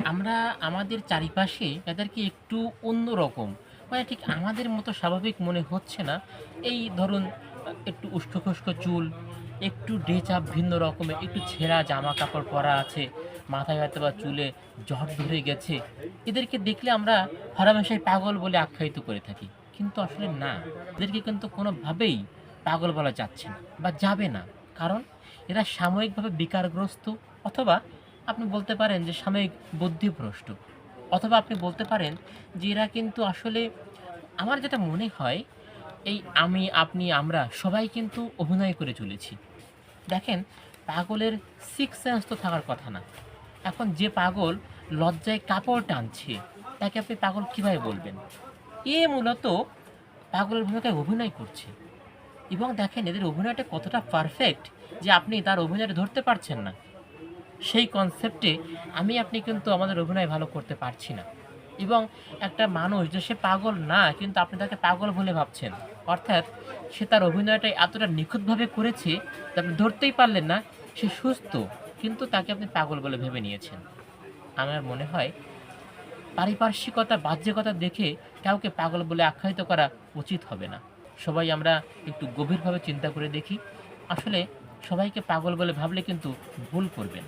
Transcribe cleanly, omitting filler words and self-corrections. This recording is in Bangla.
আমরা আমাদের চারিপাশে তাদেরকে একটু অন্যরকম মানে ঠিক আমাদের মতো স্বাভাবিক মনে হচ্ছে না। এই ধরুন একটু উস্কোখুস্কো চুল, একটু ড্রেস আপ ভিন্ন রকমের, একটু ছেঁড়া জামা-কাপড় পরা আছে, মাথায় হয়তোবা চুলে জট ধরে গেছে। এদেরকে দেখলে আমরা হরহামেশাই পাগল বলে আখ্যায়িত করে থাকি। কিন্তু আসলে না, এদেরকে কিন্তু কোনোভাবেই পাগল বলা যাচ্ছে না বা যাবে না। কারণ এরা সাময়িকভাবে বিকারগ্রস্ত অথবা আপনি বলতে পারেন যে সাময়িক বুদ্ধিভ্রষ্ট। অথবা আপনি বলতে পারেন যে এরা কিন্তু আসলে আমার যেটা মনে হয় এই আমি, আপনি, আমরা সবাই কিন্তু অভিনয় করে চলেছি। দেখেন পাগলের সিক্স সেন্স তো থাকার কথা না। এখন যে পাগল লজ্জায় কাপড় টানছে তাকে আপনি পাগল কিভাবে বলবেন? এ মূলত পাগলের ভূমিকায় অভিনয় করছে এবং দেখেন এদের অভিনয়টা কতটা পারফেক্ট যে আপনি তার অভিনয়টা ধরতে পারছেন না। সেই কনসেপ্টে আমি আপনি কিন্তু আমাদের অভিনয় ভালো করতে পারছি না। এবং একটা মানুষ যে সে পাগল না কিন্তু আপনি তাকে পাগল বলে ভাবছেন। অর্থাৎ সে তার অভিনয়টা এতটা নিখুঁতভাবে করেছে যে আপনি ধরতেই পারলেন না সে সুস্থ। কিন্তু তাকে আপনি পাগল বলে ভেবে নিয়েছেন। আমার মনে হয় পারিপার্শ্বিকতা, বাহ্যিকতা দেখে কাউকে পাগল বলে আখ্যায়িত করা উচিত হবে না। সবাই আমরা একটু গভীরভাবে চিন্তা করে দেখি। আসলে সবাইকে পাগল বলে ভাবলে কিন্তু ভুল করবেন।